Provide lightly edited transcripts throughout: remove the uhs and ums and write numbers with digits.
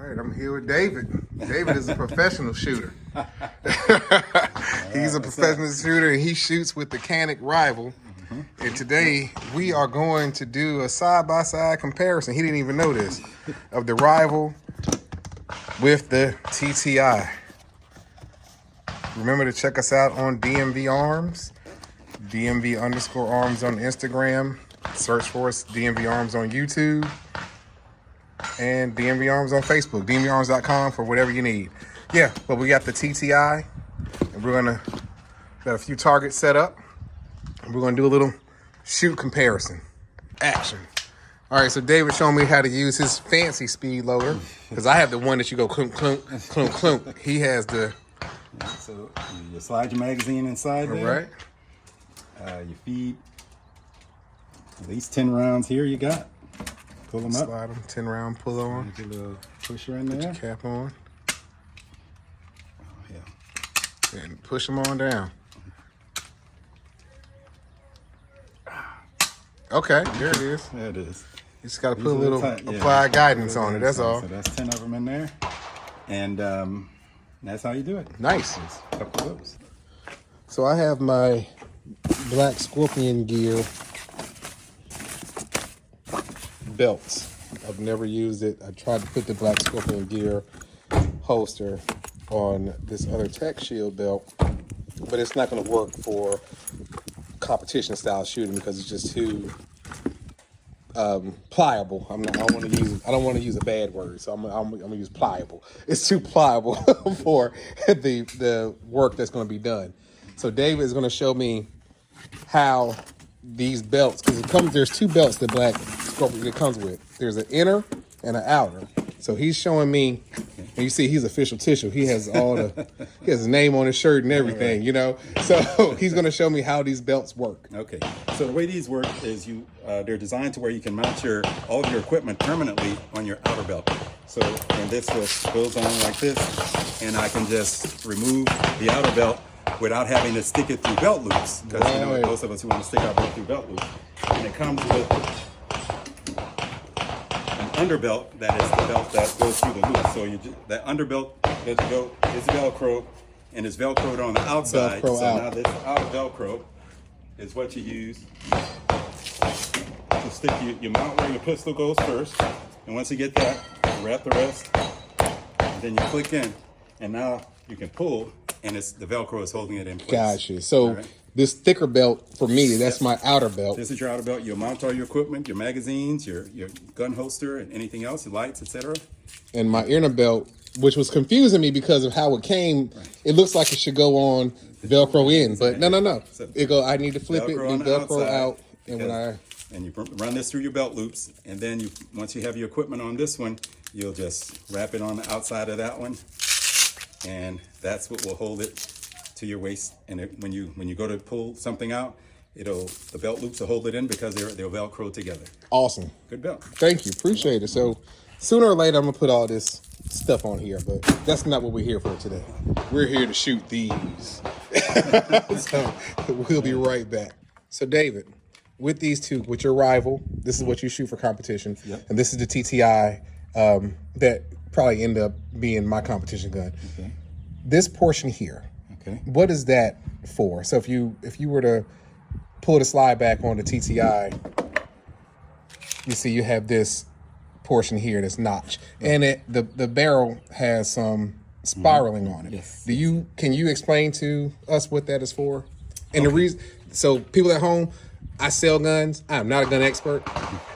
right, I'm here with David. David is a professional shooter. He's a professional shooter, and he shoots with the Canik Rival. And today we are going to do a side-by-side comparison. He didn't even know this, of the Rival with the TTI. Remember to check us out on DMV Arms, DMV_arms on Instagram. Search for us, DMV Arms on YouTube, and DMV Arms on Facebook, DMVArms.com for whatever you need. Yeah, but we got the TTI, and got a few targets set up, and we're gonna do a little shoot comparison, action. All right, so David showed me how to use his fancy speed loader, because I have the one that you go clunk, clunk, clunk, clunk. He has the... So you slide your magazine inside there. All right. You feed at least 10 rounds here you got. Pull them up. Slide them, 10 round pull on. Get a little pusher in there. Put your cap on. Oh, yeah. And push them on down. Okay, there it is. There it is. You just got to put a little applied guidance on it, that's all. So that's 10 of them in there. And that's how you do it. Nice. Just a couple of those. So I have my Black Scorpion gear belts. I've never used it. I tried to put the Black Scorpion gear holster on this other Tech Shield belt, but it's not going to work for competition style shooting because it's just too pliable. I don't want to use a bad word, so I'm gonna use pliable. It's too pliable for the work that's going to be done. So David is going to show me how these belts, because there's two belts that Black Scorpion it comes with. There's an inner and an outer. So he's showing me, and you see he's official tissue. He has he has his name on his shirt and everything, you know. So he's going to show me how these belts work. Okay. So the way these work is they're designed to where you can mount all of your equipment permanently on your outer belt. So, and this just goes on like this, and I can just remove the outer belt without having to stick it through belt loops, because you know most of us who want to stick our belt through belt loops. And it comes with an underbelt that is the belt that goes through the loop. So that underbelt is Velcro, and it's Velcroed on the outside. Velcro so out. now this outer Velcro is what you use to stick your mount where your pistol goes first. And once you get that, you wrap the rest, and then you click in, and now you can pull, and the Velcro is holding it in place. Gotcha. So this thicker belt, for me, that's my outer belt. This is your outer belt. You'll mount all your equipment, your magazines, your gun holster, and anything else, your lights, etc. And my inner belt, which was confusing me because of how it came, it looks like it should go on Velcro in, but no. I need to flip it, do Velcro out, and you run this through your belt loops, and then once you have your equipment on this one, you'll just wrap it on the outside of that one, and that's what will hold it to your waist. And when you go to pull something out, the belt loops will hold it in because they'll Velcro together. Awesome. Good belt. Thank you. Appreciate it. So sooner or later, I'm gonna put all this stuff on here, but that's not what we're here for today. We're here to shoot these. So we'll be right back. So David, with these two, with your Rival, this is what you shoot for competition, and this is the TTI that probably end up being my competition gun. Okay. This portion here, what is that for? So if you were to pull the slide back on the TTI, you see you have this portion here that's notch, and the barrel has some spiraling on it. Yes. Can you explain to us what that is for? And the reason, so people at home, I sell guns. I'm not a gun expert.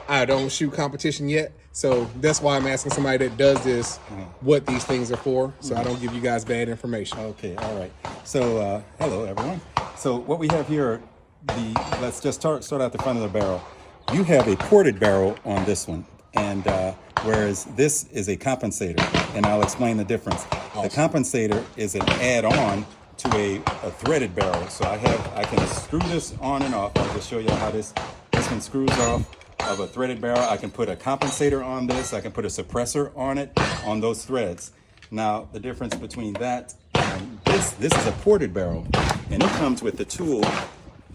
I don't shoot competition yet. So that's why I'm asking somebody that does this what these things are for, so I don't give you guys bad information. Okay, all right. So hello everyone. So what we have here, let's just start out the front of the barrel. You have a ported barrel on this one, and whereas this is a compensator, and I'll explain the difference. Awesome. The compensator is an add-on to a threaded barrel. So I can screw this on and off. I'll just show you how this one screws off of a threaded barrel. I can put a compensator on this. I can put a suppressor on it, on those threads. Now, the difference between that and this is a ported barrel, and it comes with the tool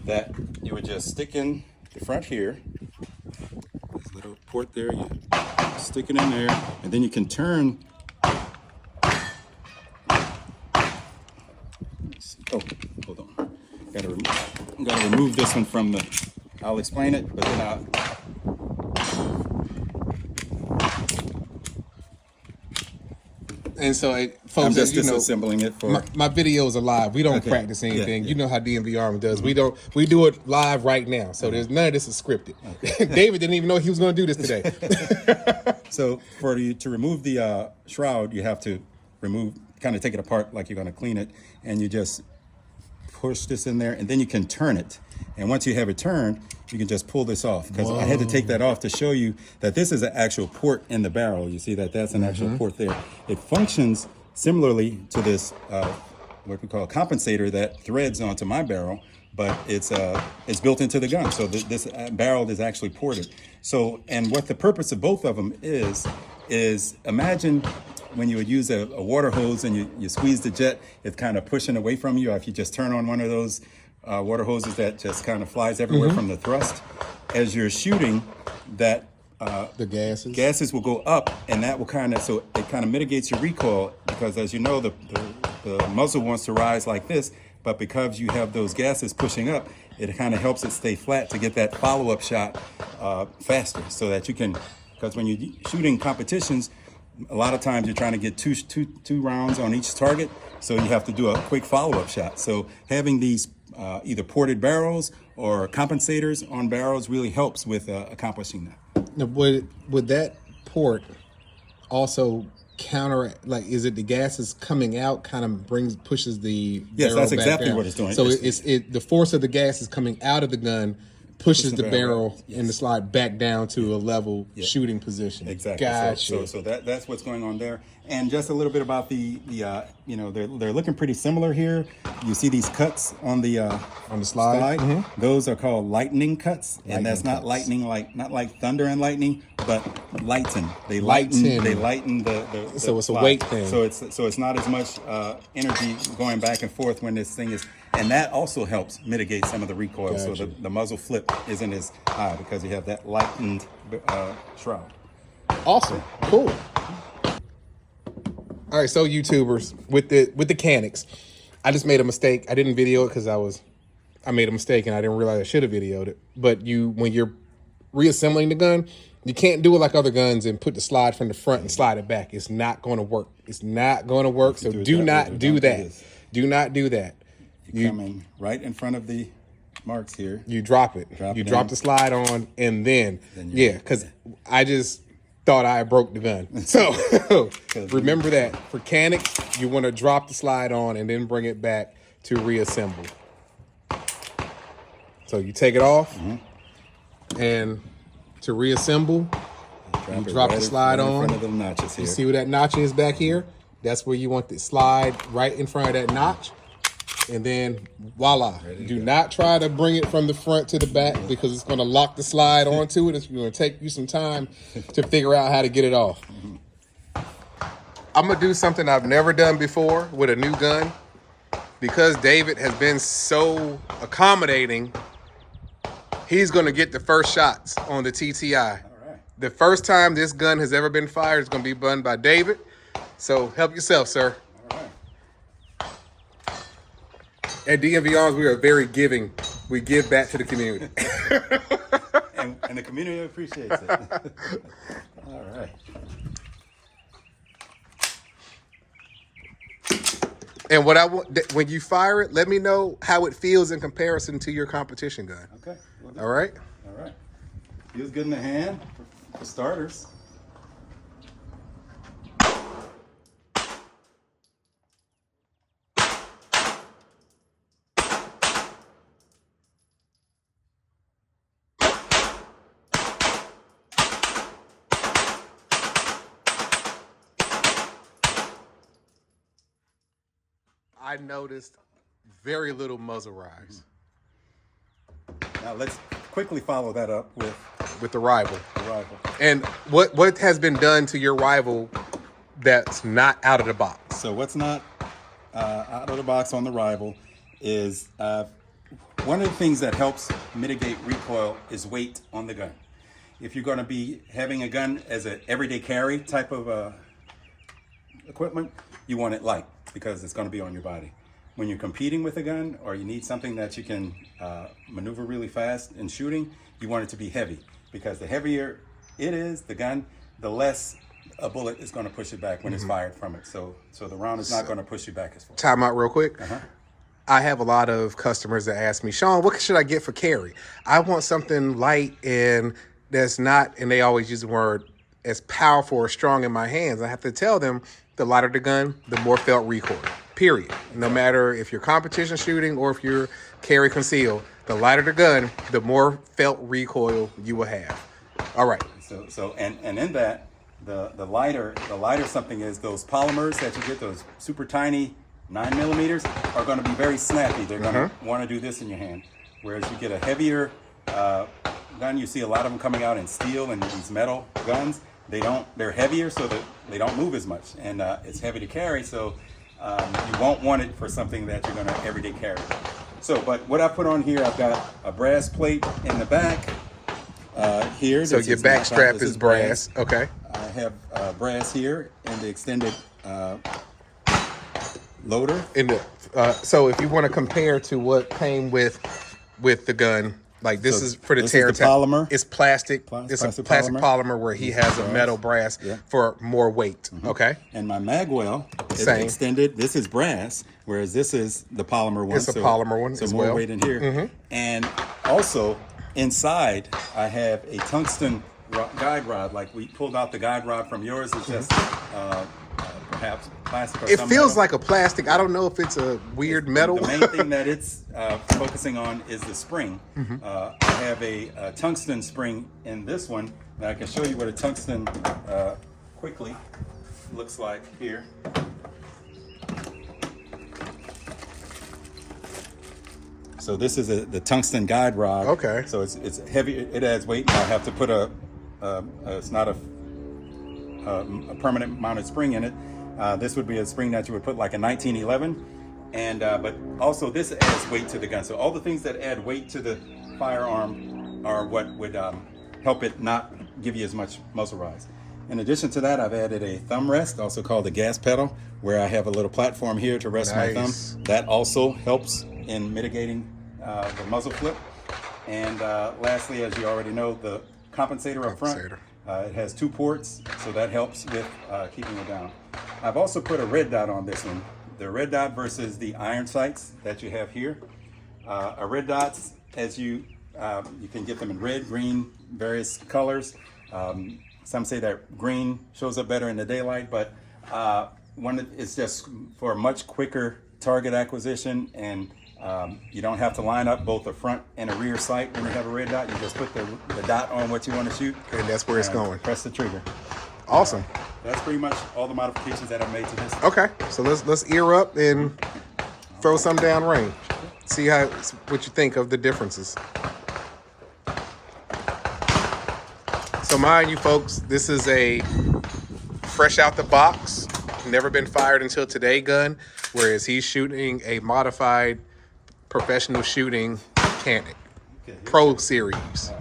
that you would just stick in the front here. This little port there, you stick it in there, and then you can turn remove this one from the, I'll explain it, but then And so, folks, I'm just you know, disassembling it for... my videos are live. We don't practice anything. You know how DMV Army does. We do it live right now. So there's none of this is scripted. David didn't even know he was going to do this today. So to remove the shroud, you have to kind of take it apart like you're going to clean it, and you just push this in there, and then you can turn it. And once you have it turned, you can just pull this off, because I had to take that off to show you that this is an actual port in the barrel. You see that's an actual port there. It functions similarly to this what we call a compensator that threads onto my barrel, but it's built into the gun. So this barrel is actually ported. So, and what the purpose of both of them is imagine when you would use a water hose and you squeeze the jet, it's kind of pushing away from you. Or if you just turn on one of those water hoses that just kind of flies everywhere from the thrust, as you're shooting, that the gases will go up, and that will kind of mitigates your recoil, because as you know, the muzzle wants to rise like this, but because you have those gases pushing up, it kind of helps it stay flat to get that follow-up shot faster, so that you can, because when you're shooting competitions, a lot of times you're trying to get two rounds on each target, so you have to do a quick follow-up shot. So having these either ported barrels or compensators on barrels really helps with accomplishing that. Now, would that port also counter, like, is it the gases coming out kind of pushes the yes, that's back exactly down? what it's doing. So the force of the gases coming out of the gun pushes the barrel and the slide back down to a level shooting position. Exactly. Gotcha. So that's what's going on there. And just a little bit about the you know, they're looking pretty similar here. You see these cuts on the slide. Mm-hmm. Those are called lightning cuts, and that's not lightning not like thunder and lightning, but lighten. They lighten the so it's slide. a weight thing. So it's not as much energy going back and forth when this thing is. And that also helps mitigate some of the recoil. Gotcha. So the muzzle flip isn't as high because you have that lightened shroud. Awesome. Cool. All right, so YouTubers, with the Caniks, I just made a mistake. I didn't video it because I made a mistake and I didn't realize I should have videoed it. But when you're reassembling the gun, you can't do it like other guns and put the slide from the front and slide it back. It's not going to work. It's not going to work. So do not do that. Do not do that. You come in right in front of the marks here. You drop it. You drop the slide on, and then because I just thought I broke the gun. So remember that. For Canik, you want to drop the slide on and then bring it back to reassemble. So you take it off, and to reassemble, you drop the slide on. In front of the notches here. You see where that notch is back here? That's where you want the slide, right in front of that notch. And then voila. Do not try to bring it from the front to the back, because it's going to lock the slide onto it. It's going to take you some time to figure out how to get it off. I'm going to do something I've never done before with a new gun. Because David has been so accommodating, he's going to get the first shots on the TTI. All right. The first time this gun has ever been fired is going to be done by David. So help yourself, sir. At DMV Arms, we are very giving. We give back to the community. and the community appreciates it. All right. And what I want, when you fire it, let me know how it feels in comparison to your competition gun. Okay. All right? All right. Feels good in the hand for starters. I noticed very little muzzle rise. Now let's quickly follow that up with the Rival. Rival. And what has been done to your Rival that's not out of the box? So what's not out of the box on the Rival is one of the things that helps mitigate recoil is weight on the gun. If you're going to be having a gun as an everyday carry type of equipment, you want it light, because it's going to be on your body. when you're competing with a gun, or you need something that you can maneuver really fast in shooting, you want it to be heavy, because the heavier it is, the gun, the less a bullet is going to push it back when it's fired from it. So the round is not going to push you back as far. Time out real quick. I have a lot of customers that ask me, Sean, what should I get for carry? I want something light and that's not, and they always use the word, as powerful or strong in my hands. I have to tell them, the lighter the gun, the more felt recoil, period. No matter if you're competition shooting or if you're carry conceal, the lighter the gun, the more felt recoil you will have. All right. So and in that, the lighter something is, those polymers that you get, those super tiny 9 millimeters, are going to be very snappy. They're going to want to do this in your hand. Whereas you get a heavier gun, you see a lot of them coming out in steel and these metal guns. They're heavier, so that they don't move as much, and it's heavy to carry. So you won't want it for something that you're going to everyday carry. So, but what I put on here, I've got a brass plate in the back here. So your back strap is brass. Okay. I have brass here in the extended loader. So if you want to compare to what came with the gun, like this is for the Taran polymer. It's plastic. It's a plastic polymer where he has a metal brass for more weight. Okay. And my mag well is Same. extended. This is brass, whereas this is the polymer one. It's a polymer one so as more well. weight in here. And also inside, I have a tungsten guide rod. Like we pulled out the guide rod from yours. It's just perhaps plastic or It some feels metal. like a plastic. I don't know if it's a weird metal. The main thing that it's focusing on is the spring. I have a tungsten spring in this one. And I can show you what a tungsten quickly looks like here. So this is the tungsten guide rod. Okay. So it's heavy. It adds weight. I have to put it's not a permanent mounted spring in it. This would be a spring that you would put like a 1911, and but also this adds weight to the gun. So all the things that add weight to the firearm are what would help it not give you as much muzzle rise. In addition to that, I've added a thumb rest, also called the gas pedal, where I have a little platform here to rest my thumb. That also helps in mitigating the muzzle flip. And lastly, as you already know, the compensator up front. It has 2 ports, so that helps with keeping it down. I've also put a red dot on this one. The red dot versus the iron sights that you have here. A red dots, as you can get them in red, green, various colors. Some say that green shows up better in the daylight, but one is just for a much quicker target acquisition, and you don't have to line up both a front and a rear sight when you have a red dot. You just put the dot on what you want to shoot, and that's where it's going. Press the trigger. Awesome. That's pretty much all the modifications that I've made to this. Okay, so let's ear up and throw some down range. See what you think of the differences. So mind you folks, this is a fresh out the box, never been fired until today gun, whereas he's shooting a modified professional shooting Canik Pro Series.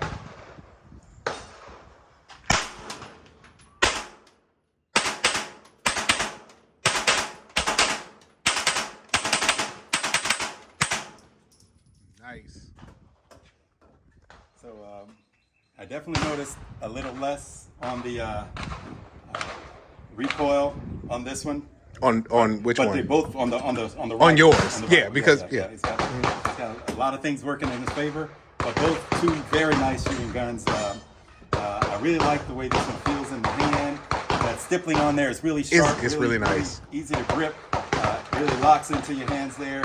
Nice. So I definitely noticed a little less on the recoil on this one. On which one? But they're both on the right. On yours, on the yeah, right. because It's got a lot of things working in his favor, but both 2 very nice shooting guns. I really like the way this one feels in the hand. That stippling on there is really sharp. It's really nice. Easy to grip. Really locks into your hands there.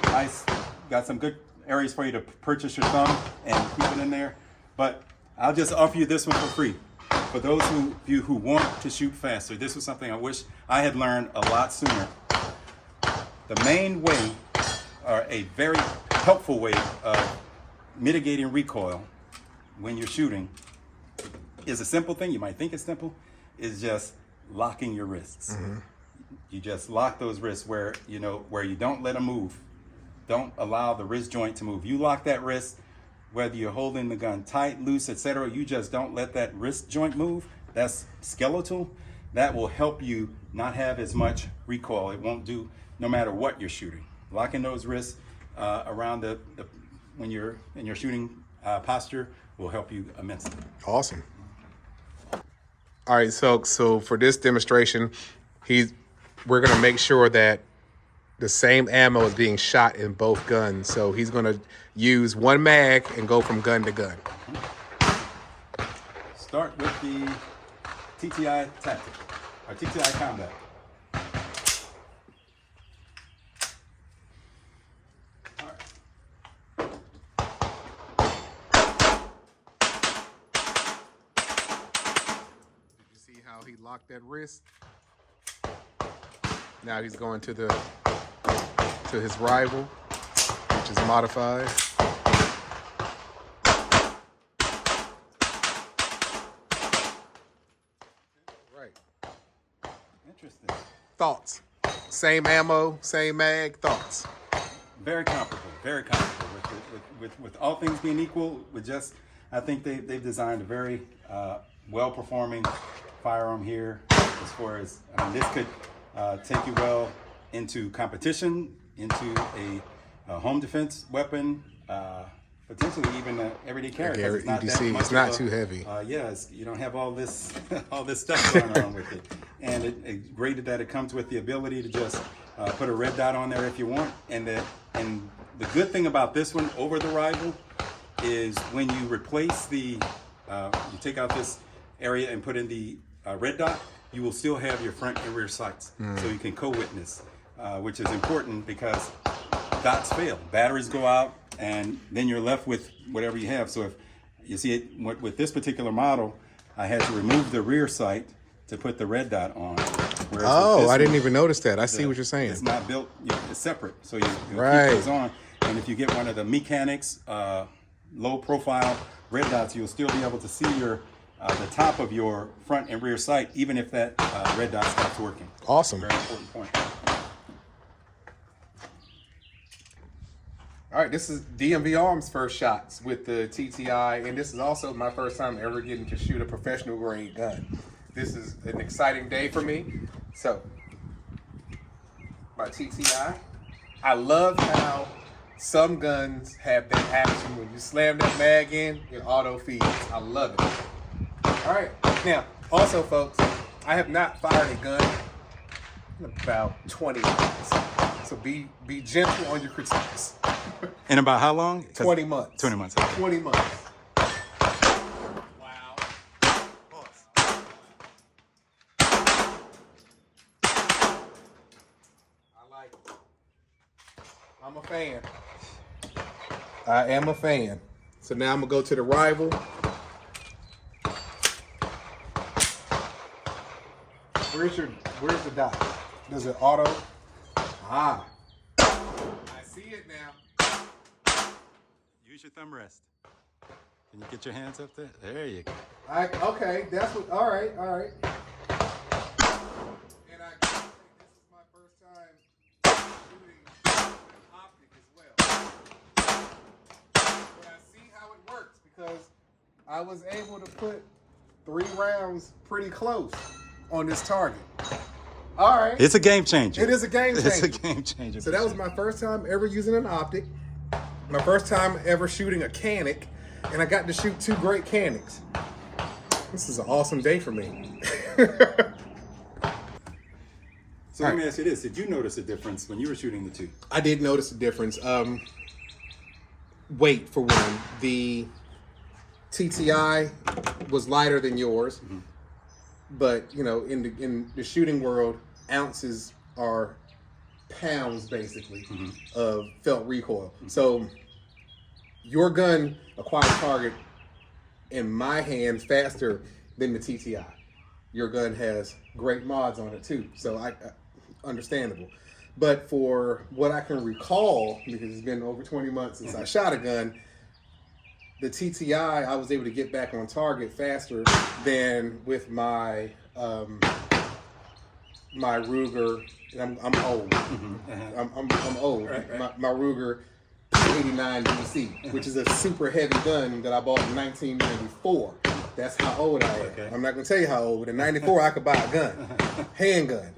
Nice. Got some good areas for you to purchase your thumb and keep it in there. But I'll just offer you this one for free. For those of you who want to shoot faster, this was something I wish I had learned a lot sooner. The main way, or a very helpful way of mitigating recoil when you're shooting, is a simple thing. You might think it's simple, is just locking your wrists. You just lock those wrists where you don't let them move. Don't allow the wrist joint to move. You lock that wrist, whether you're holding the gun tight, loose, etc. You just don't let that wrist joint move. That's skeletal. That will help you not have as much recoil. It won't do no matter what you're shooting. locking those wrists around the when you're in your shooting posture will help you immensely. Awesome. All right, so for this demonstration, we're gonna make sure that the same ammo is being shot in both guns. So he's gonna use one mag and go from gun to gun. Start with the TTI Tactic, or TTI Combat. How he locked that wrist. Now he's going to his rival, which is modified. Right. Interesting. Thoughts? Same ammo, same mag. Thoughts? Very comparable. Very comparable. With all things being equal, I think they've designed a very well-performing firearm here. As far as this could take you well into competition, into a home defense weapon, potentially even an everyday carry. It's not EDC. It's not too heavy. You don't have all this stuff going on with it, and it's great that it comes with the ability to just put a red dot on there if you want. And the good thing about this one over the rival is when you replace you take out this area and put in the red dot, you will still have your front and rear sights, so you can co-witness, which is important because dots fail, batteries go out, and then you're left with whatever you have. So if you see it with this particular model, I had to remove the rear sight to put the red dot on. Oh, I didn't even notice that. I see what you're saying. It's not built; it's separate, so you keep those on. And if you get one of the mechanics low-profile red dots, you'll still be able to see the top of your front and rear sight, even if that red dot stops working. Awesome. Very important point. All right, this is DMV Arms' first shots with the TTI, and this is also my first time ever getting to shoot a professional grade gun. This is an exciting day for me. So, my TTI. I love how some guns have that action when you slam that mag in, it auto feeds. I love it. All right, now, also folks, I have not fired a gun in about 20 months. So be gentle on your critiques. In about how long? 20 months. 20 months. Okay. 20 months. Wow. I like it. I'm a fan. I am a fan. So now I'm gonna go to the rival. Where's the dot? Does it auto? Ah. I see it now. Use your thumb rest. Can you get your hands up there? There you go. Okay, that's what, all right. And I gotta say, this is my first time shooting with an optic as well. But I see how it works because I was able to put 3 rounds pretty close on this target. All right. It's a game changer. It is a game changer. It's a game changer. So that was my first time ever using an optic. My first time ever shooting a Canik, and I got to shoot 2 great Caniks. This is an awesome day for me. So let me ask you this. Did you notice a difference when you were shooting the two? I did notice a difference. Weight, for one. The TTI was lighter than yours. Mm-hmm. But, you know, in the shooting world, ounces are pounds, basically, mm-hmm. of felt recoil. Mm-hmm. So your gun acquired target in my hand faster than the TTI. Your gun has great mods on it, too. So understandable. But for what I can recall, because it's been over 20 months since I shot a gun, the TTI, I was able to get back on target faster than with my my Ruger. And I'm old. I'm old. Right. My Ruger 89 DC, which is a super heavy gun that I bought in 1994. That's how old I am. Okay. I'm not gonna tell you how old, but in 94 I could buy a gun, handgun.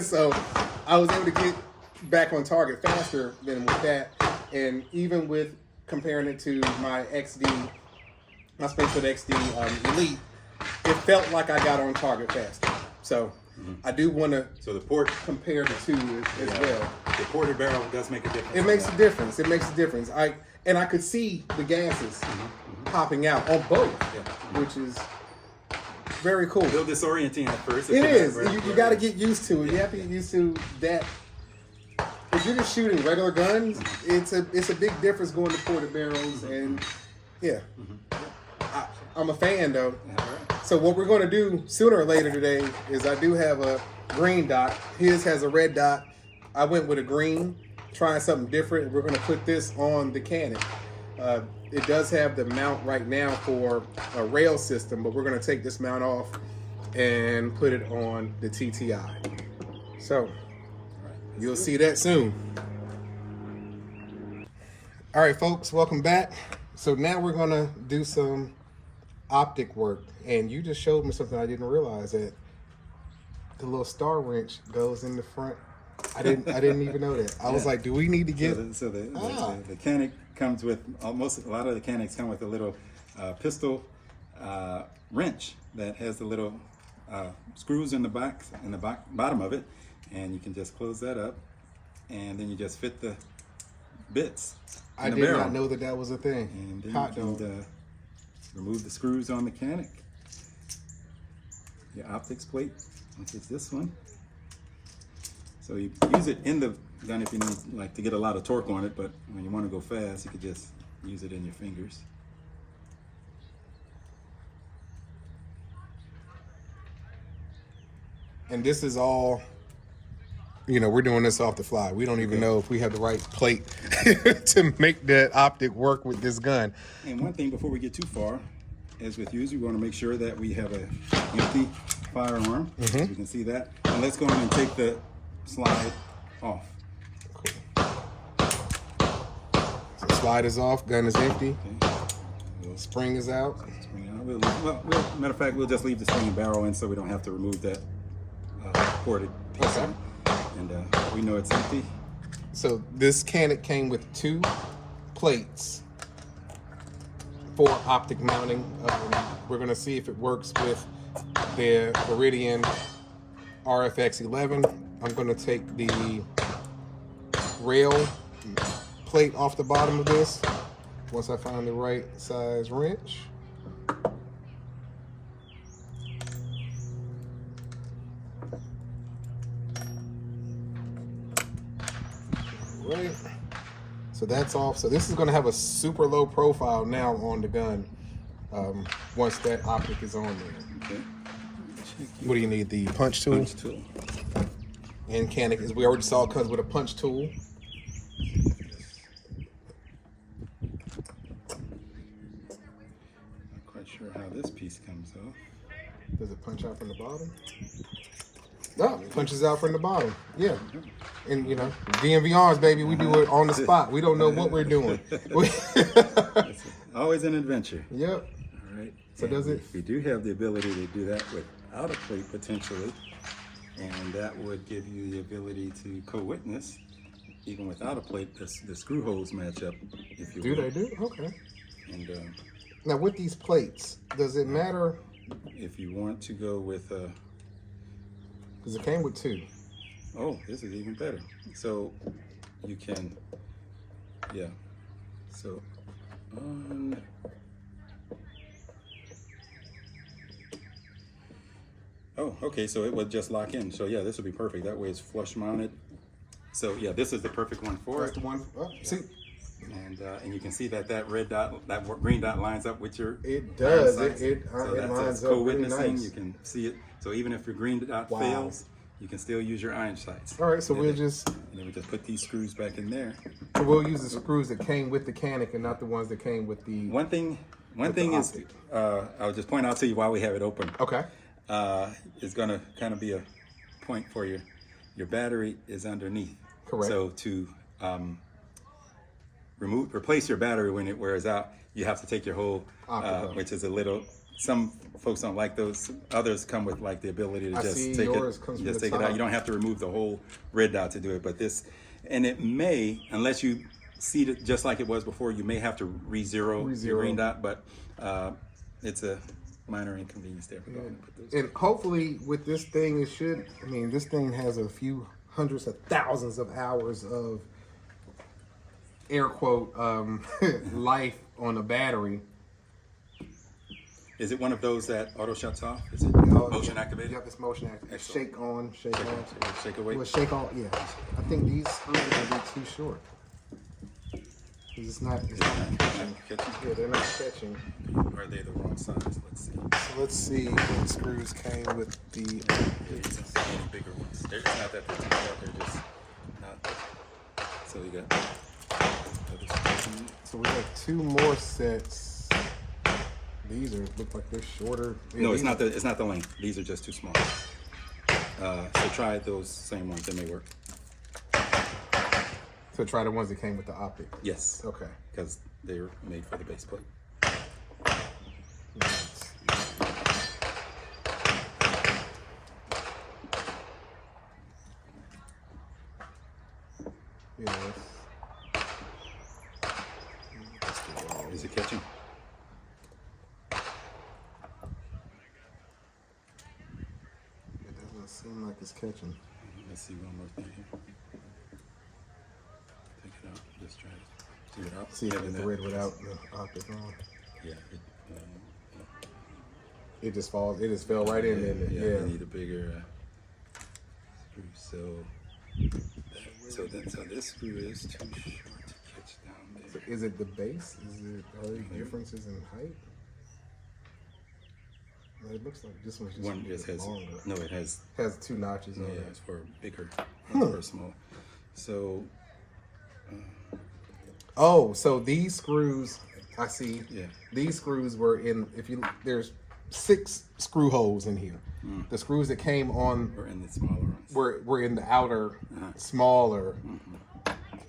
So I was able to get back on target faster than with that. And even with comparing it to my XD, my Springfield XD Elite, it felt like I got on target faster. So I do want to the port compare the two as well. The ported barrel does make a difference. It makes a difference. It makes a difference. I could see the gases popping out on both, which is very cool. A little disorienting at first. It is. You got to get used to it. You have to get used to that. If you're just shooting regular guns, it's a big difference going to ported barrels, and I'm a fan though. So what we're going to do sooner or later today is I do have a green dot. His has a red dot. I went with a green, trying something different. We're going to put this on the Canik. It does have the mount right now for a rail system, but we're going to take this mount off and put it on the TTI. So you'll see that soon. All right, folks, welcome back. So now we're going to do some optic work, and you just showed me something I didn't realize, that the little star wrench goes in the front. I didn't even know that. I was like, do we need to get the Canik comes with a lot of the Caniks come with a little pistol wrench that has the little screws in the bottom of it, and you can just close that up, and then you just fit the bits. I did not know that was a thing. And then you can remove the screws on the Canik. Your optics plate, which is this one. So you use it in the gun if you need to get a lot of torque on it, but when you want to go fast, you could just use it in your fingers. And this is all, we're doing this off the fly. We don't even know if we have the right plate to make that optic work with this gun. And one thing before we get too far, as with use, we want to make sure that we have a empty firearm. So you can see that. And let's go in and take the slide off. Cool. So slide is off, gun is empty. Okay. Spring is out. Matter of fact, we'll just leave the spring and barrel in so we don't have to remove that ported piece. Okay. And we know it's empty. So this Canik came with 2 plates for optic mounting. We're going to see if it works with the Viridian RFX 11. I'm going to take the rail plate off the bottom of this once I find the right size wrench. Right. So that's off. So this is going to have a super low profile now on the gun once that optic is on there. Okay. What do you need? The punch tool? Punch tool. And Canik, as we already saw, comes with a punch tool. Not quite sure how this piece comes off. Does it punch out from the bottom? No, it punches out from the bottom. Yeah. And DMV arms, baby, we do it on the spot. We don't know what we're doing. It's always an adventure. Yep. All right. So does it? We do have the ability to do that without a plate potentially, and that would give you the ability to co-witness even without a plate. The screw holes match up, if you will. Do they do? Okay. And now with these plates, does it matter? If you want to go with Because it came with 2. Oh, this is even better. So you can, so on. Oh, okay, so it would just lock in. So this would be perfect. That way it's flush mounted. So this is the perfect one for That's it. the one. Oh, see. And you can see that red dot, that green dot lines up with your. It does. So it lines up co-witnessing. really nice. You can see it. So even if your green dot fails, you can still use your iron sights. All right, so and then we just put these screws back in there. So we'll use the screws that came with the Canik and not the ones that came with the. One thing is, I'll just point out to you while we have it open. Okay. Is going to kind of be a point for you. Your battery is underneath. Correct. So to replace your battery when it wears out, you have to take your whole, which is a little. Some folks don't like those. Others come with the ability to just take it. You don't have to remove the whole red dot to do it. But this And it may, unless you seat it just like it was before, you may have to re-zero your green dot, but it's a minor inconvenience there. We're going to put those. And hopefully with this thing, it should, I mean, this thing has a few hundreds of thousands of hours of air quote life on a battery. Is it one of those that auto shuts off? Is it motion activated? Yep, it's motion activated. Excellent. Shake on, shake off. Shake away. Well, shake off, yeah. I think these screws are going to be too short. It's not catching. Yeah, they're not catching. Are they the wrong size? Let's see. So let's see what screws came with the Any bigger ones. They're just not that they're too short, they're just not. So you got other screws. So we have 2 more sets. These look like they're shorter. Yeah, No, it's not the length. These are just too small. So try those same ones. They may work. So try the ones that came with the optic. Yes. Okay. Because they're made for the base plate. Yes. Is it catching? It doesn't seem like it's catching. Let's see one more thing here. Take it out. Just try to see it out. See if it's the red without the optic on. Yeah. It just falls. It just fell right in there. Yeah. We need a bigger screw. So this screw is too short to catch down there. So is it the base? Are there differences in height? Well, it looks like this one's just One just has longer. no. It has 2 notches on yeah. it. It's for bigger, not for small. So. Oh, so these screws, I see. Yeah. These screws were in. There's 6 screw holes in here. The screws that came on Or in the smaller ones. were in the outer, smaller.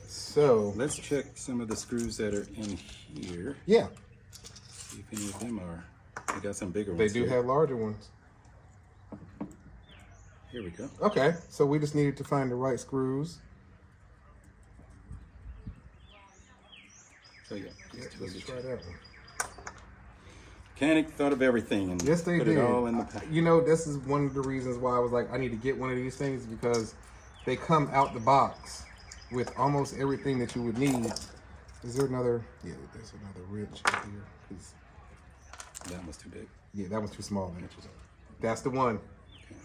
So Let's check some of the screws that are in here. yeah, See if any of them are. We got some bigger they ones. do here. have larger ones. Here we go. Okay, so we just needed to find the right screws. So yeah, Let's try that one. Canik thought of everything and Yes, they put did. it all in the pack. You know, this is one of the reasons why I was like, I need to get one of these things, because they come out the box with almost everything that you would need. Is there another? Yeah, there's another wrench here. 'Cause That was too big. yeah, that was too small. Man. That's the one. Okay.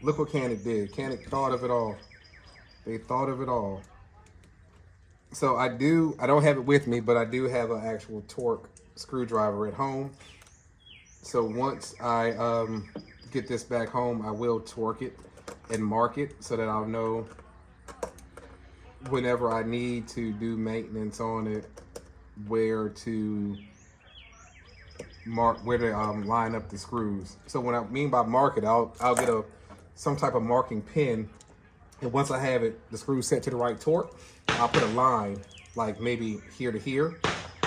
Look what Canik did. Canik thought of it all. They thought of it all. So I don't have it with me, but I do have an actual torque screwdriver at home. So once I get this back home, I will torque it and mark it so that I'll know whenever I need to do maintenance on it, where to line up the screws. So when I mean by mark it, I'll get some type of marking pin, and once I have it, the screws set to the right torque, I'll put a line like maybe here to here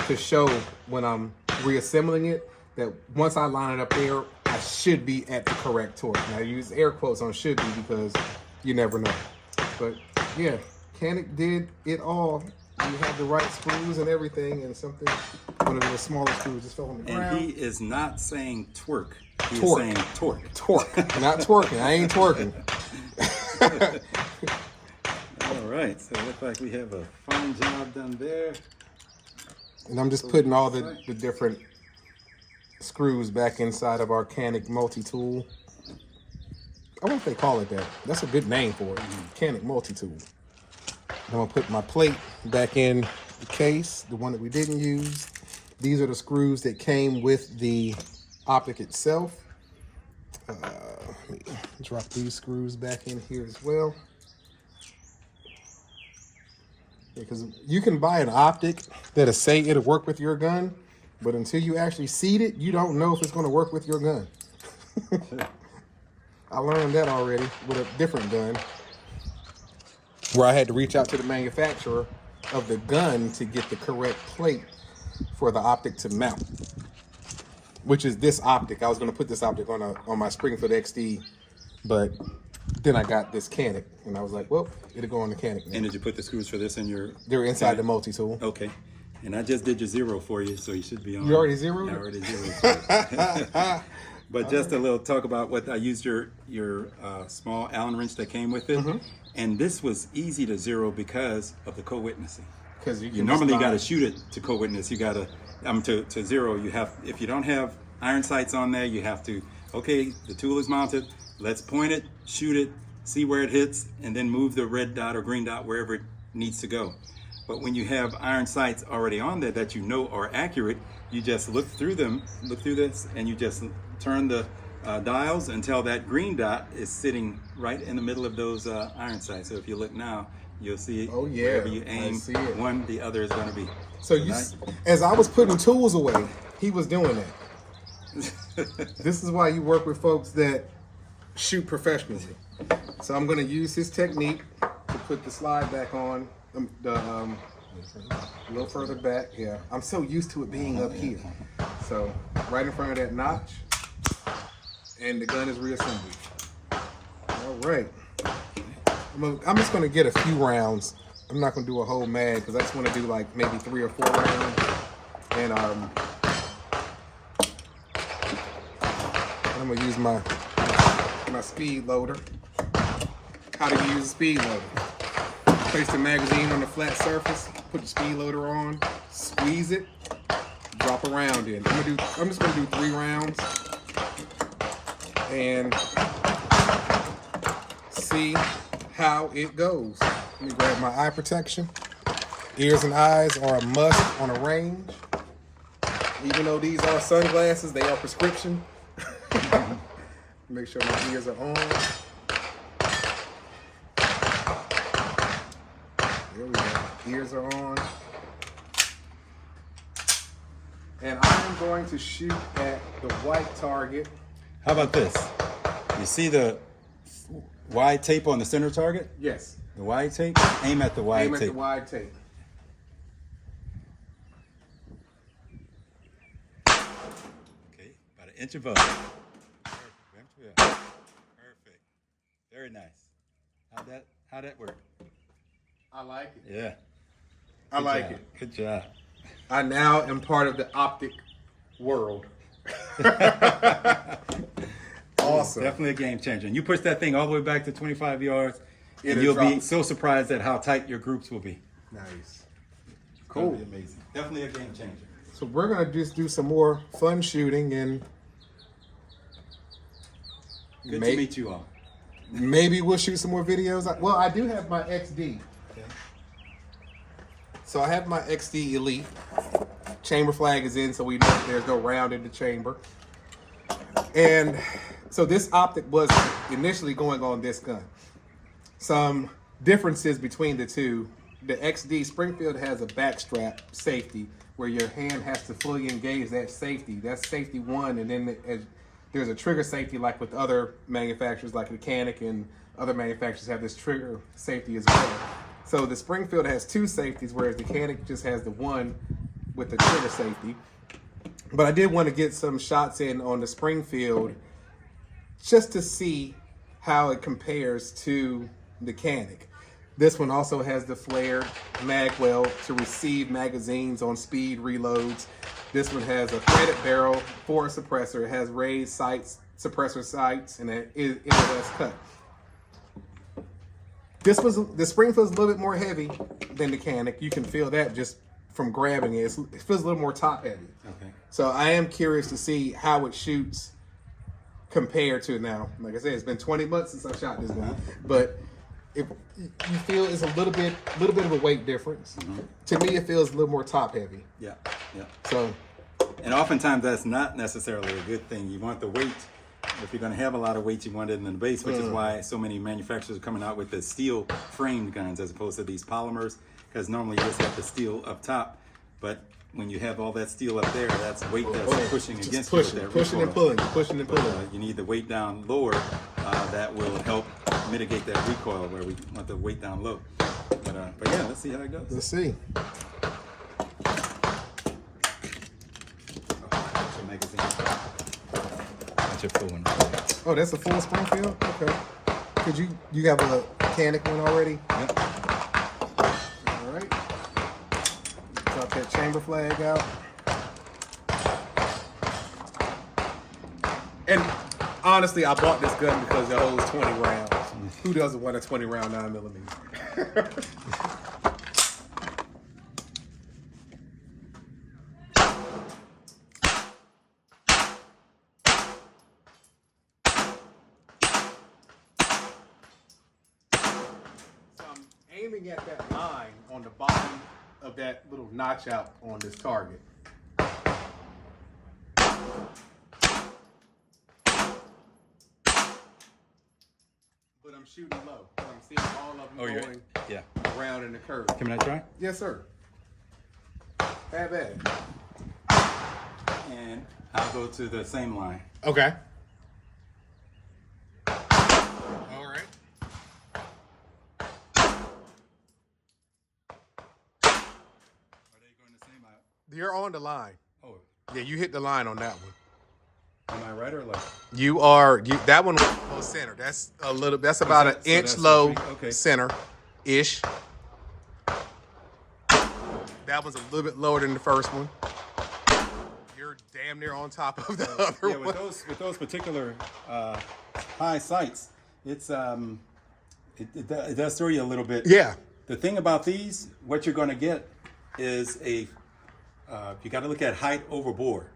to show when I'm reassembling it that once I line it up there, I should be at the correct torque. Now I use air quotes on should be because you never know. But yeah, Canik did it all. You had the right screws and everything, and one of the smaller screws just fell on the ground. And he is not saying twerk. He Torque. is saying torque. Torque, not twerking. I ain't twerking. All right, so it looks like we have a fine job done there. And I'm just putting all the different screws back inside of our Canik multi-tool. I wonder if they call it that. That's a good name for it. Canik multi-tool. I'm gonna put my plate back in the case, the one that we didn't use. These are the screws that came with the optic itself. Let me drop these screws back in here as well. Because you can buy an optic that'll say it'll work with your gun, but until you actually seat it, you don't know if it's going to work with your gun. I learned that already with a different gun, where I had to reach out to the manufacturer of the gun to get the correct plate for the optic to mount, which is this optic. I was going to put this optic on my Springfield XD, but then I got this Canik, and I was like, well, it'll go on the Canik now. And did you put the screws for this in your? They're inside the multi-tool. Okay. And I just did your zero for you, so you should be on. You already zeroed? I already zeroed. But just a little talk about what I used your small Allen wrench that came with it, and this was easy to zero because of the co-witnessing. Because you normally got to shoot it to co-witness. You got to to zero. You have, if you don't have iron sights on there, you have to. Okay, the tool is mounted. Let's point it, shoot it, see where it hits, and then move the red dot or green dot wherever it needs to go. But when you have iron sights already on there that you know are accurate, you just look through them, look through this, and you just turn the dials until that green dot is sitting right in the middle of those iron sights. So if you look now, you'll see wherever you aim, one, the other is going to be. So you, as I was putting tools away, he was doing that. This is why you work with folks that shoot professionally. So I'm going to use his technique to put the slide back on. A little further back, yeah. I'm so used to it being up here. So right in front of that notch, and the gun is reassembled. All right. I'm just gonna get a few rounds. I'm not gonna do a whole mag because I just want to do like maybe 3 or 4 rounds. And I'm gonna use my speed loader. How do you use a speed loader? Place the magazine on the flat surface, put the speed loader on, squeeze it, drop a round in. I'm just gonna do 3 rounds and see how it goes. Let me grab my eye protection. Ears and eyes are a must on a range. Even though these are sunglasses, they are prescription. Make sure my ears are on. There we go. Ears are on. And I am going to shoot at the white target. How about this? You see the wide tape on the center target? Yes. The wide tape? Aim at the wide tape. Aim at the wide tape. Okay, about 1 inch above. Perfect. Very nice. How'd that work? I like it. Yeah. I like it. Good job. I now am part of the optic world. Awesome. Definitely a game changer. And you push that thing all the way back to 25 yards, and It'll you'll be so surprised at how tight your groups will be. Nice. Cool. That'll be amazing. Definitely a game changer. So we're going to just do some more fun shooting and Good to meet you all. Maybe we'll shoot some more videos. Well, I do have my XD. Okay. So I have my XD Elite. Chamber flag is in, so we know there's no round in the chamber. And so this optic was initially going on this gun. Some differences between the two. The XD Springfield has a backstrap safety where your hand has to fully engage that safety. That's safety 1, and then there's a trigger safety like with other manufacturers like the Canik, and other manufacturers have this trigger safety as well. So the Springfield has 2 safeties, whereas the Canik just has the 1 with the trigger safety. But I did want to get some shots in on the Springfield just to see how it compares to the Canik. This one also has the flared mag well to receive magazines on speed reloads. This one has a threaded barrel for a suppressor. It has raised sights, suppressor sights, and it is MOS cut. The Springfield's a little bit more heavy than the Canik. You can feel that just from grabbing it. It feels a little more top heavy. Okay. So I am curious to see how it shoots compared to now. Like I said, it's been 20 months since I shot this gun, but if you feel it's a little bit of a weight difference. To me, it feels a little more top heavy. Yeah, yeah. So, and oftentimes that's not necessarily a good thing. You want the weight. If you're going to have a lot of weight, you want it in the base, which is why so many manufacturers are coming out with the steel framed guns as opposed to these polymers, because normally you just have the steel up top, but when you have all that steel up there, that's weight that's pushing against you. Pushing and pulling. You need the weight down lower. That will help mitigate that recoil where we want the weight down low. But yeah, let's see how it goes. Let's see. That's your full one. Oh, that's a full Springfield? Okay. Could you have a Canik one already? Yep. All right. Drop that chamber flag out. And honestly, I bought this gun because it holds 20 rounds. Who doesn't want a 20 round 9mm? Aiming at that line on the bottom of that little notch out on this target. But I'm shooting low. So I'm seeing all of them going around in the curve. Can I try? Yes, sir. Have at it. And I'll go to the same line. Okay. All right. Are they going the same out? You're on the line. Oh, Yeah, you hit the line on that one. am I right or left? You are. That one was low center. That's a little. That's about an inch that's low okay. center, ish. That one's a little bit lower than the first one. You're damn near on top of the other Yeah, one. with those particular high sights, it's it does throw you a little bit. Yeah. The thing about these, what you're going to get is you got to look at height over bore.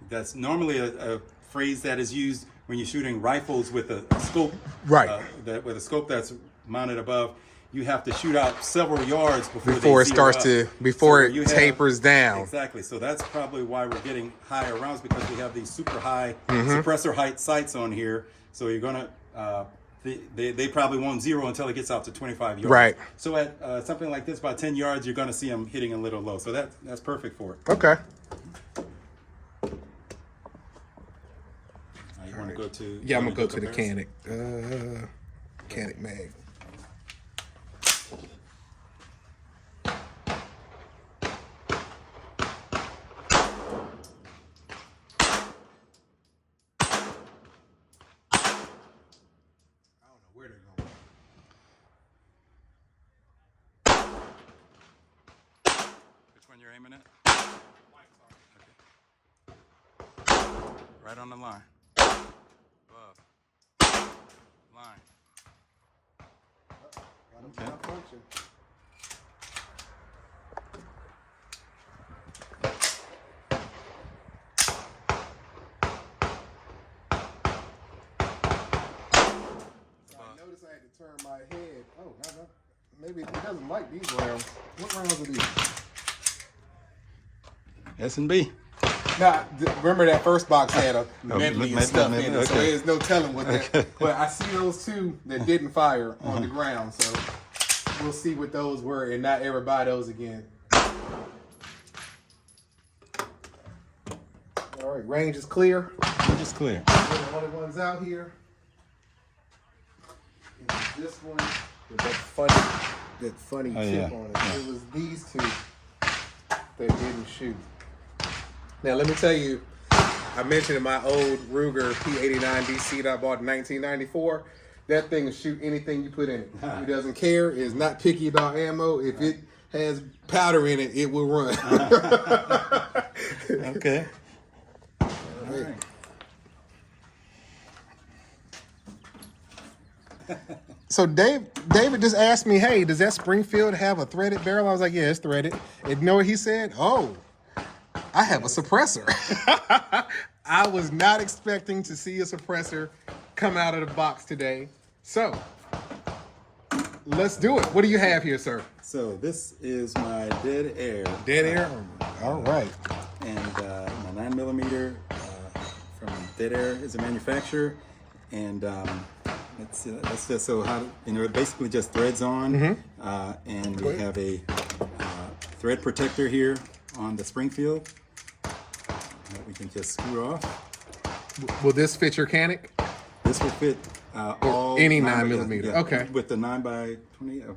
That's normally a phrase that is used when you're shooting rifles with a scope. Right. With a scope that's mounted above. You have to shoot out several yards before It zero starts up. before So it tapers down. Exactly. So that's probably why we're getting higher rounds, because we have these super high suppressor height sights on here. So you're gonna they probably won't zero until it gets out to 25 yards. Right. So at something like this, about 10 yards, you're gonna see them hitting a little low. So that's perfect for it. Okay. You want to go to? Yeah, I'm gonna you go to the comparison? Canik. Canik mag. Which one you're aiming at? Okay. Right on the line. Above. Line. Okay. I noticed I had to turn my head. Oh, maybe it doesn't like these rounds. What rounds are these? S&B. Now, remember that first box had a medley and stuff in it, so okay. there's no telling what that. But I see those two that didn't fire on the ground, so we'll see what those were and not ever buy those again. All right, range is clear. Range is clear. The only ones out here is this one with that funny tip on it. Yeah. It was these two that didn't shoot. Now let me tell you, I mentioned in my old Ruger P89 DC that I bought in 1994. That thing will shoot anything you put in it. It doesn't care. It's not picky about ammo. If it has powder in it, it will run. Okay. All right. So David just asked me, hey, does that Springfield have a threaded barrel? I was like, yeah, it's threaded. And you know what he said? Oh, I have a suppressor. I was not expecting to see a suppressor come out of the box today. So let's do it. What do you have here, sir? So this is my dead air. Dead air? All right. And my 9mm from Dead Air is a manufacturer. And that's just so how, it basically just threads on. And we have a thread protector here on the Springfield that we can just screw off. Will this fit your Canik? This will fit all any 9mm. yeah, Okay. With the 9x20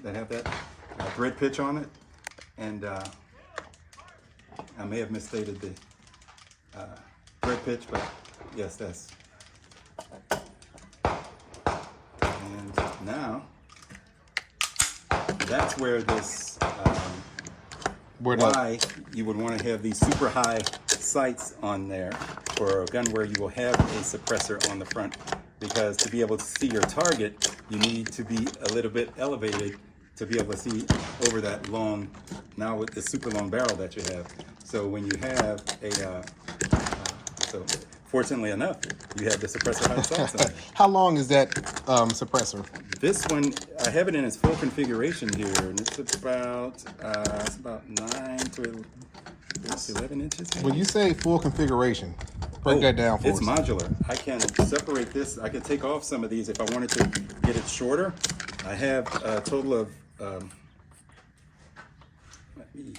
that have that thread pitch on it. And I may have misstated the thread pitch, but yes, that's. Now, that's where this, why you would want to have these super high sights on there for a gun where you will have a suppressor on the front. Because to be able to see your target, you need to be a little bit elevated to be able to see over that long, now with the super long barrel that you have. So when you have a, so fortunately enough, you have the suppressor high sights on it. How long is that suppressor? This one, I have it in its full configuration here, and it's about 9 to 11 inches. Maybe? When you say full configuration, break that down for us. It's modular. I can separate this. I can take off some of these if I wanted to get it shorter. I have a total of, let me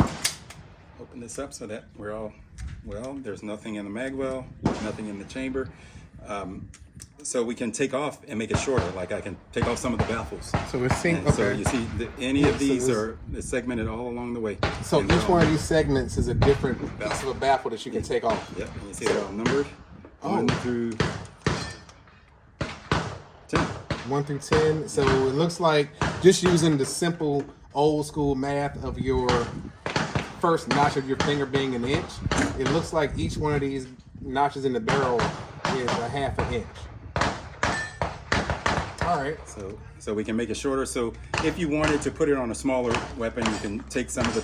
open this up so that we're all, well, there's nothing in the mag well, nothing in the chamber. So we can take off and make it shorter. Like I can take off some of the baffles. So we're seeing, okay. So you see, any of these are segmented all along the way. So each one of these segments is a different piece of a baffle that you can take off. Yep, and you see they're all numbered. 1 through 10. 1 through 10. So it looks like just using the simple old school math of your first notch of your finger being an inch, it looks like each one of these notches in the barrel is a half an inch. All right. So we can make it shorter. So if you wanted to put it on a smaller weapon, you can take some of the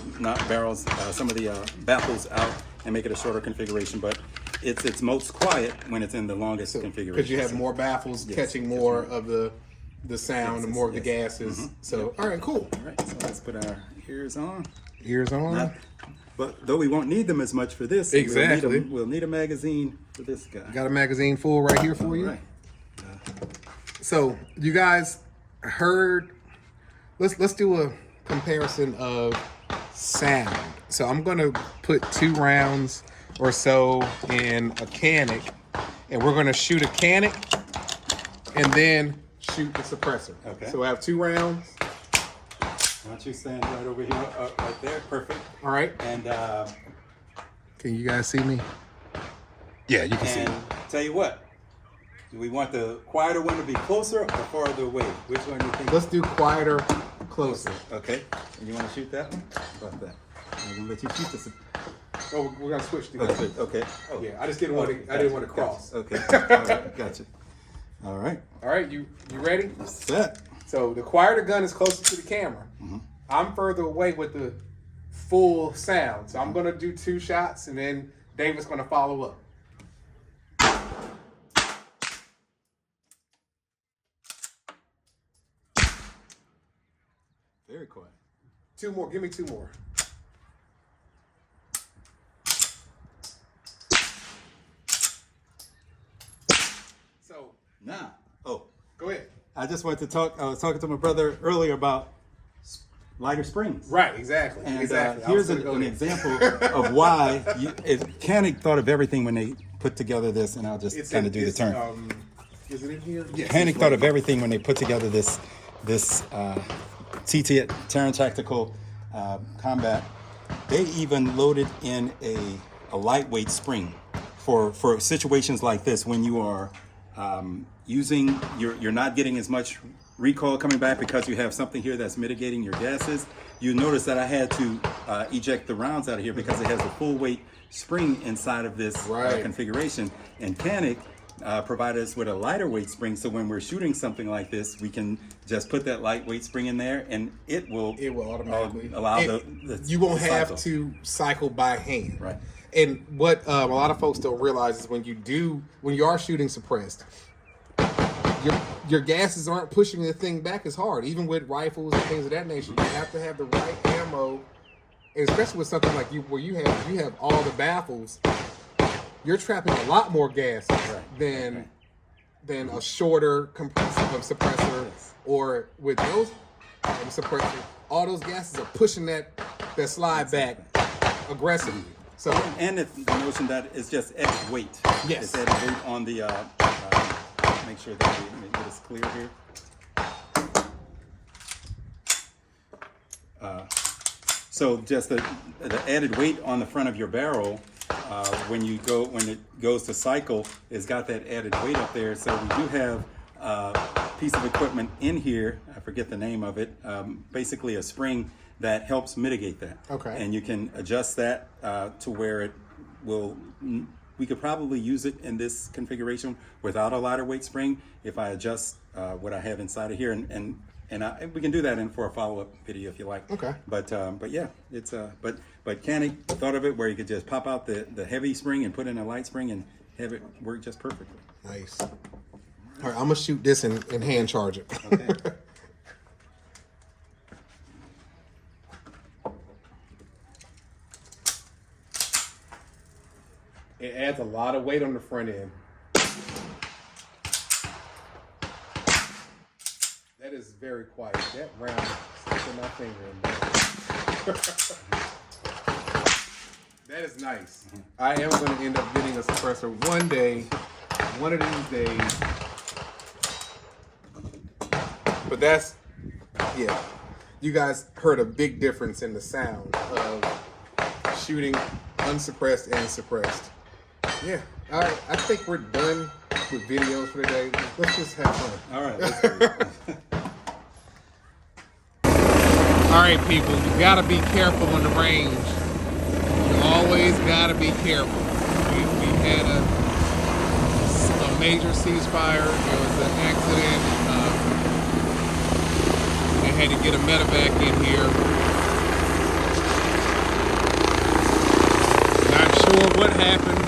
barrels, some of the baffles out and make it a shorter configuration. But it's most quiet when it's in the longest configuration. Because you have more baffles catching more of the sound and more of the gases. So, all right, cool. All right, so let's put our ears on. Ears on. But though we won't need them as much for this, exactly, we'll need a magazine for this guy. Got a magazine full right here for you. Right. So you guys heard. Let's do a comparison of sound. So I'm gonna put 2 rounds or so in a Canik, and we're gonna shoot a Canik, and then shoot the suppressor. Okay. So I have 2 rounds. Why don't you stand right over here, right there, perfect. All right. And can you guys see me? Yeah, you can see me. Tell you what, do we want the quieter one to be closer or farther away? Which one do you think? Let's do quieter, closer. Okay. And you want to shoot that one? How about that? I'm gonna let you shoot this. Oh, we're gonna switch together. Okay. Oh. Yeah, I just didn't want to. I didn't want to cross. Gotcha. Okay. All right. Gotcha. All right. All right. You ready? Set. So the quieter gun is closer to the camera. I'm further away with the full sound. So I'm going to do 2 shots, and then David's going to follow up. Very quiet. 2 more. Give me 2 more. So now, go ahead. I just wanted to talk. I was talking to my brother earlier about lighter springs. Right, exactly. And exactly. Here's an example of why Canik thought of everything when they put together this, and I'll just kind of do the turn. Is it in here? Yes. Canik thought of everything when they put together this TT Taran Tactical Combat. They even loaded in a lightweight spring for situations like this when you are using, you're not getting as much recoil coming back because you have something here that's mitigating your gases. You notice that I had to eject the rounds out of here because it has a full weight spring inside of this configuration. And Canik provided us with a lighter weight spring, so when we're shooting something like this, we can just put that lightweight spring in there, and it will automatically allow you won't have cycle. to cycle by hand. Right. And what a lot of folks don't realize is when you are shooting suppressed, your gases aren't pushing the thing back as hard. Even with rifles and things of that nature, you have to have the right ammo, and especially with something like where you have all the baffles. You're trapping a lot more gas than a shorter suppressor, or with those suppressor, all those gases are pushing that slide back aggressively. So and it's the notion that it's just added weight. Yes. It's added weight on the. Make sure that we get this clear here. So just the added weight on the front of your barrel. When it goes to cycle, it's got that added weight up there. So we do have piece of equipment in here. I forget the name of it. Basically, a spring that helps mitigate that. Okay. And you can adjust that to where it will. We could probably use it in this configuration without a lighter weight spring if I adjust what I have inside of here, and we can do that for a follow-up video if you like. Okay. But yeah, it's but Canik thought of it where you could just pop out the heavy spring and put in a light spring and have it work just perfectly. Nice. All right, I'm gonna shoot this and hand charge it. Okay. It adds a lot of weight on the front end. That is very quiet. That round sticking my finger in there. That is nice. I am going to end up getting a suppressor one day, one of these days. But that's, yeah. You guys heard a big difference in the sound of shooting unsuppressed and suppressed. Yeah, all right. I think we're done with videos for today. Let's just have fun. All right. Let's do it. All right, people. You gotta be careful on the range. You always gotta be careful. We had a major ceasefire. There was an accident. They had to get a medevac in here. Not sure what happened.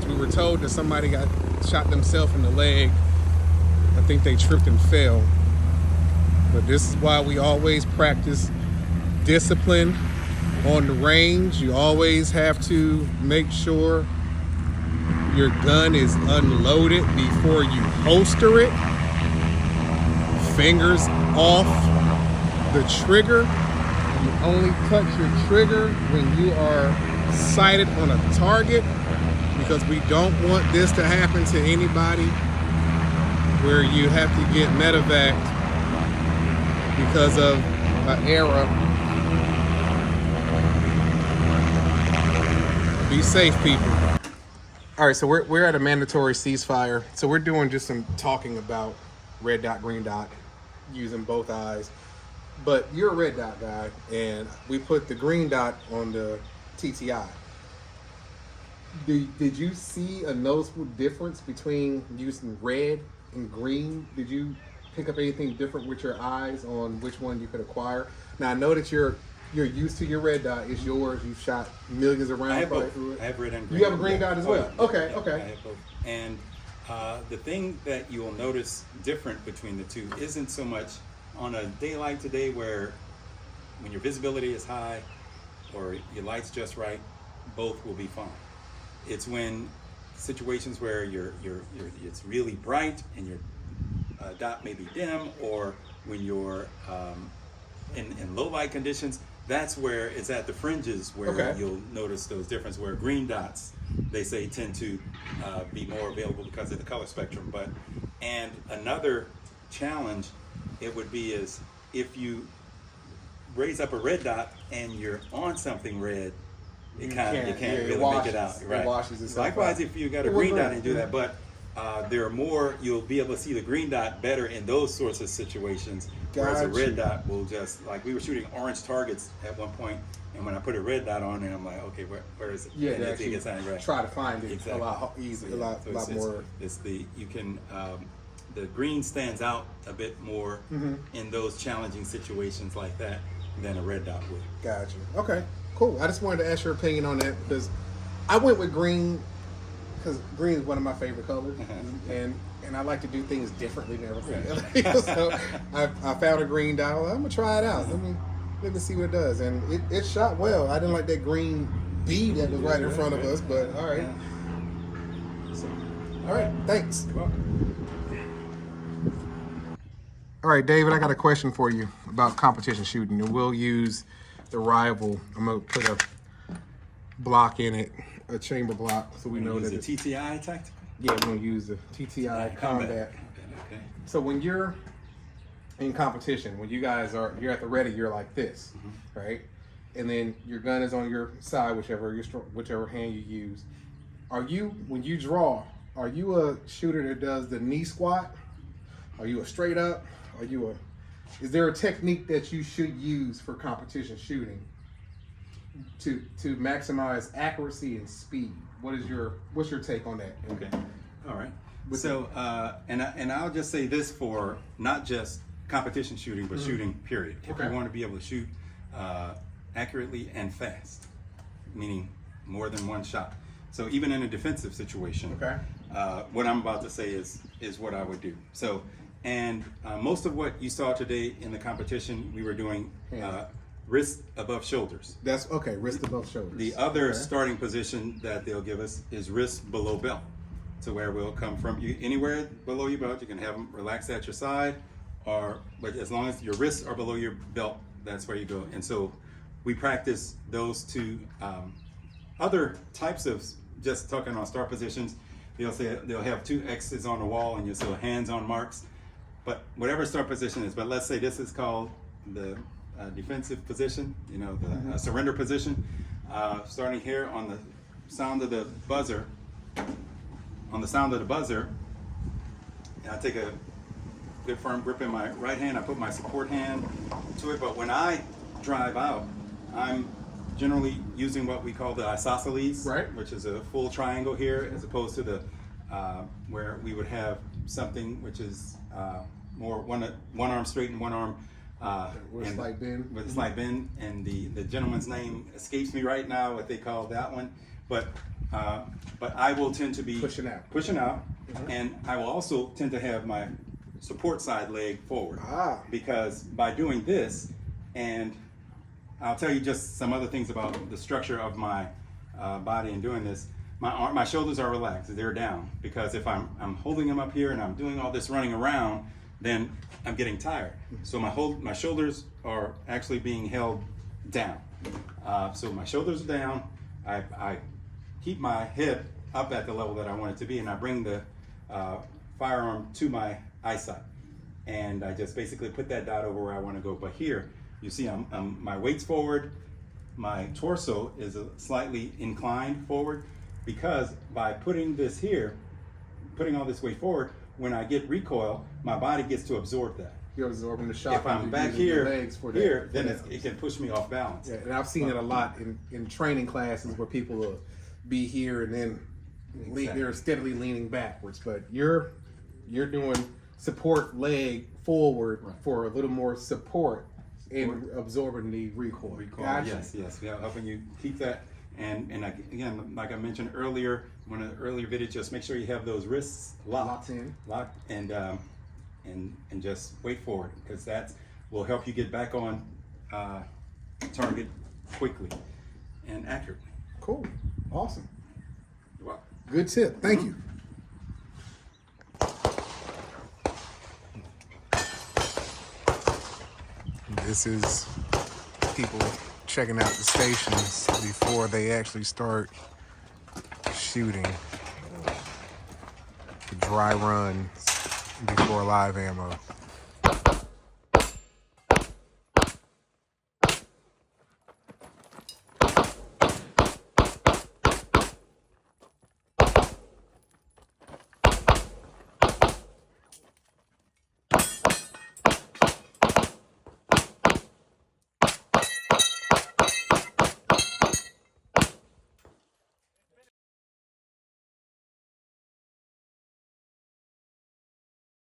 We were told that somebody got shot themselves in the leg. I think they tripped and fell. But this is why we always practice discipline on the range. You always have to make sure your gun is unloaded before you holster it. Fingers off the trigger. You only touch your trigger when you are sighted on a target, because we don't want this to happen to anybody where you have to get medevaced because of an error. Be safe, people. All right, so we're at a mandatory ceasefire. So we're doing just some talking about red dot, green dot, using both eyes. But you're a red dot guy, and we put the green dot on the TTI. Did you see a noticeable difference between using red and green? Did you pick up anything different with your eyes on which one you could acquire? Now I know that you're used to your red dot. It's yours. You've shot millions of rounds. I have both. Through it. I have red and green. You have a green dot as well. Yeah. Okay, Yeah, okay. I have both. And the thing that you will notice different between the two isn't so much on a day like today where when your visibility is high or your light's just right, both will be fine. It's when situations where it's really bright and your dot may be dim, or when you're in low light conditions, that's where it's at the fringes where you'll notice those differences, where green dots, they say, tend to be more available because of the color spectrum. And another challenge it would be is if you raise up a red dot and you're on something red, you can't really make it out. Right. It washes itself Likewise, out. if you got a green dot and do that, but there are more, you'll be able to see the green dot better in those sorts of situations. Whereas a red dot will just, like we were shooting orange targets at one point, and when I put a red dot on it, I'm like, okay, where is it? Yeah, and actually try to find it exactly. a lot easier, So, a lot more. It's the, you can, the green stands out a bit more in those challenging situations like that than a red dot would. Gotcha. Okay, cool. I just wanted to ask your opinion on that because I went with green because green is one of my favorite colors, and I like to do things differently than everything else. So I found a green dot. I'm gonna try it out. Let me see what it does, and it shot well. I didn't like that green bead that was right in front of us, but all right. So, all right, thanks. You're welcome. All right, David, I got a question for you about competition shooting, and we'll use the Rival. I'm gonna put a block in it, a chamber block, so we know that it's a TTI tactical. Yeah, we're gonna use the TTI combat. Okay. So when you're in competition, when you guys you're at the ready, you're like this, right? And then your gun is on your side, whichever hand you use. When you draw, are you a shooter that does the knee squat, Are you a straight up? Are you a? Is there a technique that you should use for competition shooting to maximize accuracy and speed? What's your take on that? Okay. All right. So, and I'll just say this for not just competition shooting, but shooting period. If you want to be able to shoot accurately and fast, meaning more than one shot. So even in a defensive situation, what I'm about to say is what I would do. So, and most of what you saw today in the competition, we were doing wrist above shoulders. That's okay, wrist above shoulders. The other starting position that they'll give us is wrist below belt. So where we'll come from, you anywhere below your belt, you can have them relaxed at your side, but as long as your wrists are below your belt, that's where you go. And so we practice those two. Other types of, just talking on start positions, they'll have 2 X's on the wall and you'll see hands on marks. But whatever start position is, but let's say this is called the defensive position, the surrender position. Starting here on the sound of the buzzer, I take a good firm grip in my right hand. I put my support hand to it, but when I drive out, I'm generally using what we call the isosceles, which is a full triangle here, as opposed to the where we would have something which is more one arm straight and one arm with a slight bend. With a slight bend, and the gentleman's name escapes me right now, what they call that one. But I will tend to be pushing out, and I will also tend to have my support side leg forward, because by doing this, and I'll tell you just some other things about the structure of my body in doing this. My shoulders are relaxed; they're down, because if I'm holding them up here and I'm doing all this running around, then I'm getting tired. So my shoulders are actually being held down. So my shoulders are down. I keep my head up at the level that I want it to be, and I bring the firearm to my eyesight, and I just basically put that dot over where I want to go. But here, you see, my weight's forward, my torso is slightly inclined forward, because by putting this here, putting all this weight forward, when I get recoil, my body gets to absorb that. You're absorbing the shock. If I'm back here, then it can push me off balance. Yeah, and I've seen it a lot in training classes where people will be here and then they're steadily leaning backwards. But you're doing support leg forward for a little more support and absorbing the recoil. Gotcha. Yes. Yeah, helping you keep that. And again, like I mentioned earlier, one of the earlier videos, just make sure you have those wrists locked and just wait for it, because that will help you get back on target quickly and accurately. Cool. Awesome. You're welcome. Good tip. Thank you. This is people checking out the stations before they actually start shooting. The dry runs before live ammo.